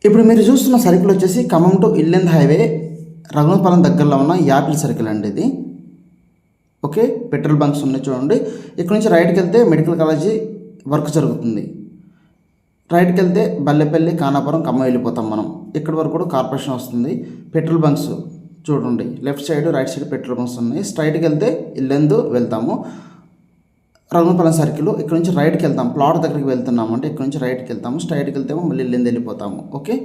ఇప్పుడు మీరు చూస్తున్న సర్కిల్ వచ్చేసి ఖమ్మం టు ఇల్లెంద్ హైవే రఘునాథపాలెం దగ్గరలో ఉన్న యాపిల్ సర్కిల్ అండి ఇది. ఓకే, పెట్రోల్ బంక్స్ ఉన్నాయి చూడండి. ఇక్కడ నుంచి రైట్కి వెళ్తే మెడికల్ కాలేజీ వర్క్ జరుగుతుంది. రైట్కి వెళ్తే బల్లెపల్లి, ఖానాపురం, ఖమ్మం వెళ్ళిపోతాం మనం. ఇక్కడ వరకు కూడా కార్పొరేషన్ వస్తుంది. పెట్రోల్ బంక్స్ చూడండి, left side right side petrol bunks ఉన్నాయి. స్ట్రైట్కి వెళ్తే ఇల్లెందు వెళ్తాము. రఘునాథపాలెం సర్కిల్ ఇక్కడ నుంచి రైట్కి వెళ్తాం. ప్లాట్ దగ్గరికి వెళ్తున్నాము అంటే ఇక్కడ నుంచి రైట్కి వెళ్తాము. స్ట్రైట్కి వెళ్తేమో మళ్ళీ ఇల్లెందు వెళ్ళిపోతాము. ఓకే,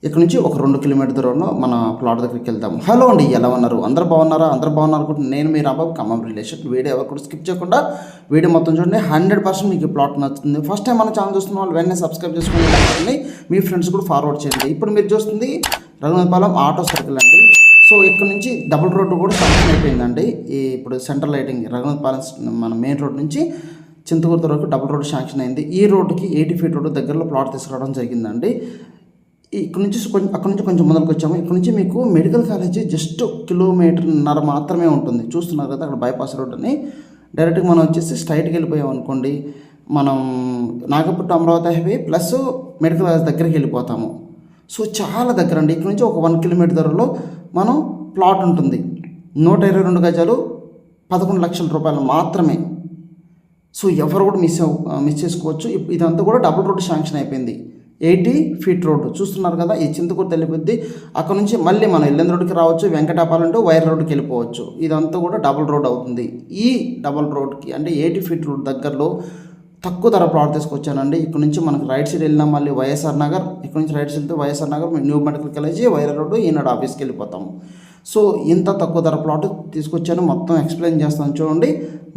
ఇక్కడ నుంచి ఒక 2 కిలోమీటర్ దూరంలో మన ప్లాట్ దగ్గరికి వెళ్తాము. హలో అండి, ఎలా ఉన్నారు? అందరూ బాగున్నారా? అందరూ బాగున్నారు అనుకుంటున్నాను. నేను మీ రాబాబు, ఖమ్మం రిలేషన్. వీడియో ఎవరు కూడా స్కిప్ చేయకుండా వీడియో మొత్తం చూడండి. 100% మీకు ప్లాట్ నచ్చుతుంది. ఫస్ట్ టైం మన ఛానల్ చూస్తున్న వాళ్ళు వెంటనే సబ్స్క్రైబ్ చేసుకుని మీ ఫ్రెండ్స్ కూడా ఫార్వర్డ్ చేయండి. ఇప్పుడు మీరు చూస్తుంది రఘునాథపాలెం ఆటో సర్కిల్ అండి. సో ఇక్కడ నుంచి డబుల్ రోడ్డు కూడా శాంక్షన్ అయిపోయిందండి. ఇప్పుడు సెంట్రల్ లైటింగ్ రఘునాథపాలెం మన మెయిన్ రోడ్ నుంచి చింతకూరు వరకు డబుల్ రోడ్డు శాంక్షన్ అయింది. ఈ రోడ్డుకి 80 ఫీట్ రోడ్డు దగ్గరలో ప్లాట్ తీసుకురావడం జరిగిందండి. ఇక్కడ నుంచి అక్కడ నుంచి కొంచెం మొదలుకు వచ్చాము. ఇక్కడ నుంచి మీకు మెడికల్ కాలేజీ జస్ట్ 1.5 కిలోమీటర్ మాత్రమే ఉంటుంది. చూస్తున్నారు కదా అక్కడ బైపాస్ రోడ్ అని. డైరెక్ట్గా మనం వచ్చేసి స్ట్రైట్కి వెళ్ళిపోయాం అనుకోండి, మనం Nagapattinam Amaravati highway plus medical college దగ్గరికి వెళ్ళిపోతాము. సో చాలా దగ్గర అండి. ఇక్కడ నుంచి ఒక 1 కిలోమీటర్ దూరంలో మనం ప్లాట్ ఉంటుంది. 122 గజాలు, 11 లక్షల రూపాయలు మాత్రమే. సో ఎవరు కూడా మిస్ చేసుకోవచ్చు. ఇదంతా కూడా డబుల్ రోడ్డు శాంక్షన్ అయిపోయింది. 80 ఫీట్ రోడ్డు చూస్తున్నారు కదా. ఈ చింతకూరు వెళ్ళిపోద్ది. అక్కడ నుంచి మళ్ళీ మనం ఇల్లెందు రోడ్డుకి రావచ్చు. వెంకటాపాలెం టు వైర్ రోడ్డుకి వెళ్ళిపోవచ్చు. ఇదంతా కూడా డబుల్ రోడ్ అవుతుంది. ఈ డబుల్ రోడ్కి అంటే 80 ఫీట్ రోడ్ దగ్గరలో తక్కువ ధర ప్లాట్ తీసుకొచ్చానండి. ఇక్కడ నుంచి మనకు రైట్ సైడ్ వెళ్ళినా మళ్ళీ వైఎస్ఆర్ నగర్, ఇక్కడ నుంచి రైట్ సైడ్ వెళ్తే YSR Nagar, new medical college, wire road, Eenadu ఆఫీస్కి వెళ్ళిపోతాము. సో ఇంత తక్కువ ధర ప్లాట్ తీసుకొచ్చాను. మొత్తం ఎక్స్ప్లెయిన్ చేస్తాను చూడండి.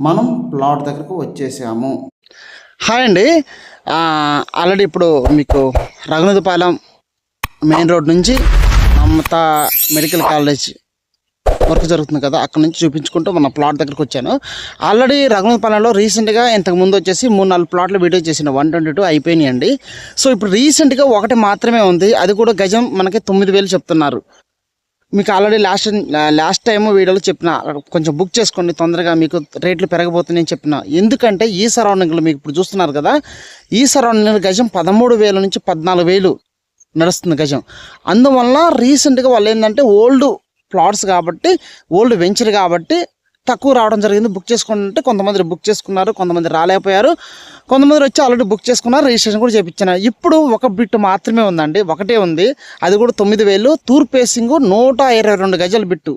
మనం ప్లాట్ దగ్గరకు వచ్చేసాము. హాయ్ అండి, ఆల్రెడీ ఇప్పుడు మీకు రఘునాథపాలెం మెయిన్ రోడ్ నుంచి మమతా మెడికల్ కాలేజ్ వర్క్ జరుగుతుంది కదా, అక్కడ నుంచి చూపించుకుంటూ మన ప్లాట్ దగ్గరికి వచ్చాను. ఆల్రెడీ రఘునాథపాలెంలో రీసెంట్గా ఇంతకుముందు వచ్చేసి 3-4 ప్లాట్లు వీడియో చేసిన 122 అయిపోయినాయి అండి. సో ఇప్పుడు రీసెంట్గా ఒకటి మాత్రమే ఉంది. అది కూడా గజం మనకి 9,000 చెప్తున్నారు. మీకు ఆల్రెడీ లాస్ట్ టైం వీడియోలో చెప్పిన కొంచెం బుక్ చేసుకోండి, తొందరగా మీకు రేట్లు పెరగబోతున్నాయని చెప్పిన. ఎందుకంటే ఈ సరౌండింగ్లో మీకు ఇప్పుడు చూస్తున్నారు కదా, ఈ సరౌండింగ్లో గజం 13,000 నుంచి 14,000 నడుస్తుంది గజం. అందువల్ల రీసెంట్గా వాళ్ళు ఏంటంటే ఓల్డ్ ప్లాట్స్ కాబట్టి, ఓల్డ్ వెంచర్ కాబట్టి తక్కువ రావడం జరిగింది. బుక్ చేసుకుంటే కొంతమంది బుక్ చేసుకున్నారు, కొంతమంది రాలేకపోయారు, కొంతమంది వచ్చి ఆల్రెడీ బుక్ చేసుకున్నారు, రిజిస్ట్రేషన్ కూడా చేయించాను. ఇప్పుడు ఒక బిట్ మాత్రమే ఉందండి, ఒకటే ఉంది. అది కూడా 9,000, తూర్పు ఫేసింగ్, 122 గజాల బిట్టు.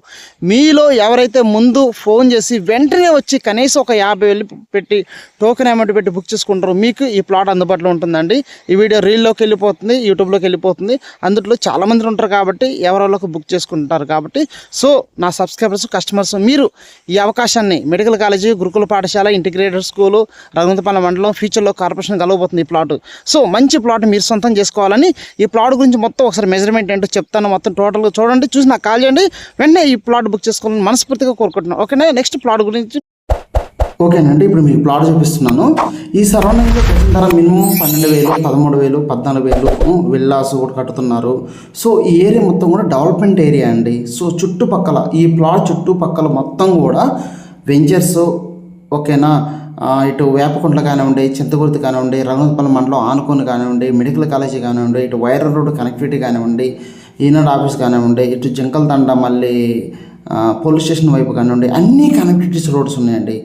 మీలో ఎవరైతే ముందు ఫోన్ చేసి వెంటనే వచ్చి కనీసం ఒక 50,000 పెట్టి టోకెన్ అమౌంట్ పెట్టి బుక్ చేసుకుంటారో మీకు ఈ ప్లాట్ అందుబాటులో ఉంటుందండి. ఈ వీడియో రీల్లోకి వెళ్ళిపోతుంది, యూట్యూబ్లోకి వెళ్ళిపోతుంది. అందులో చాలామంది ఉంటారు కాబట్టి ఎవరోళ్ళకి బుక్ చేసుకుంటారు కాబట్టి. సో నా సబ్స్క్రైబర్స్, కస్టమర్స్, మీరు ఈ అవకాశాన్ని మెడికల్ కాలేజీ, గురుకుల పాఠశాల, ఇంటిగ్రేటెడ్ స్కూలు, రఘునాథపాలెం మండలం, ఫ్యూచర్లో కార్పొరేషన్ కలవబోతుంది ఈ ప్లాట్. సో మంచి ప్లాట్ మీరు సొంతం చేసుకోవాలని ఈ ప్లాట్ గురించి మొత్తం ఒకసారి మెజర్మెంట్ ఏంటో చెప్తాను. మొత్తం టోటల్గా చూడండి, చూసి నాకు కాల్ చేయండి. వెంటనే ఈ ప్లాట్ బుక్ చేసుకోవాలని మనస్ఫూర్తిగా కోరుకుంటున్నాను. ఓకేనా? నెక్స్ట్ ప్లాట్ గురించి ఓకేనండి. ఇప్పుడు మీకు ప్లాట్ చూపిస్తున్నాను. ఈ సరౌండింగ్లో వచ్చిన ధర మినిమం 12,000, 13,000, 14,000 విల్లాస్ కూడా కట్టుతున్నారు. సో ఈ ఏరియా మొత్తం కూడా డెవలప్మెంట్ ఏరియా అండి. సో చుట్టుపక్కల ఈ ప్లాట్ చుట్టుపక్కల మొత్తం కూడా వెంచర్స్. ఓకేనా? ఇటు వేపకుంట్ల కానివ్వండి, చింతకుర్తి కానివ్వండి, రఘునాథపాలెం మండలం ఆనుకొని కానివ్వండి, మెడికల్ కాలేజీ కానివ్వండి, ఇటు వైర్ రోడ్ కనెక్టివిటీ కానివ్వండి, ఈనాడు ఆఫీస్ కానివ్వండి, ఇటు జింకల దండ మళ్ళీ పోలీస్ స్టేషన్ వైపు కానివ్వండి, అన్ని కనెక్టివిటీస్ రోడ్స్ ఉన్నాయండి.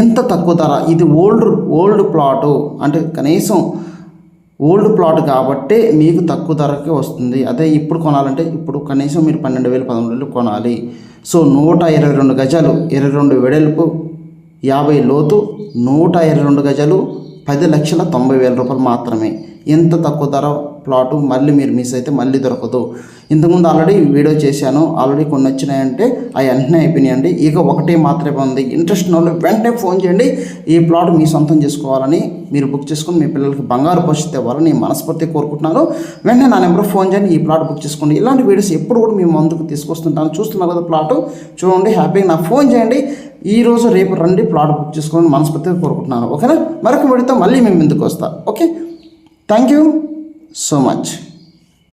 ఎంత తక్కువ ధర. ఇది ఓల్డ్ ప్లాటు అంటే కనీసం ఓల్డ్ ప్లాట్ కాబట్టి మీకు తక్కువ ధరకే వస్తుంది. అదే ఇప్పుడు కొనాలంటే ఇప్పుడు కనీసం మీరు 12,000, 13,000 కొనాలి. సో 122 గజాలు, 22 వెడల్పు, 50 లోతు, 122 గజాలు, 10,90,000 రూపాయలు మాత్రమే. ఎంత తక్కువ ధర ప్లాటు మళ్ళీ మీరు మిస్ అయితే మళ్ళీ దొరకదు. ఇంతకుముందు ఆల్రెడీ వీడియో చేశాను, ఆల్రెడీ కొన్ని వచ్చినాయంటే అవి వెంటనే అయిపోయినాయండి. ఇక ఒకటే మాత్రమే ఉంది. ఇంట్రెస్ట్ ఉన్న వాళ్ళు వెంటనే ఫోన్ చేయండి. ఈ ప్లాట్ మీ సొంతం చేసుకోవాలని, మీరు బుక్ చేసుకుని మీ పిల్లలకి బంగారు భవిష్యత్తు ఇవ్వాలని నేను మనస్ఫూర్తిగా కోరుకుంటున్నాను. వెంటనే నా నెంబర్ ఫోన్ చేయండి, ఈ ప్లాట్ బుక్ చేసుకోండి. ఇలాంటి వీడియోస్ ఎప్పుడు కూడా మీ ముందుకు తీసుకొస్తుంటాను. చూస్తున్నారు కదా ప్లాట్, చూడండి, హ్యాపీగా నాకు ఫోన్ చేయండి. ఈరోజు రేపు రండి, ప్లాట్ బుక్ చేసుకోవాలని మనస్ఫూర్తిగా కోరుకుంటున్నాను. ఓకేనా? మరొక వీడియోతో మళ్ళీ మేము ముందుకు వస్తాం. Okay, thank you so much.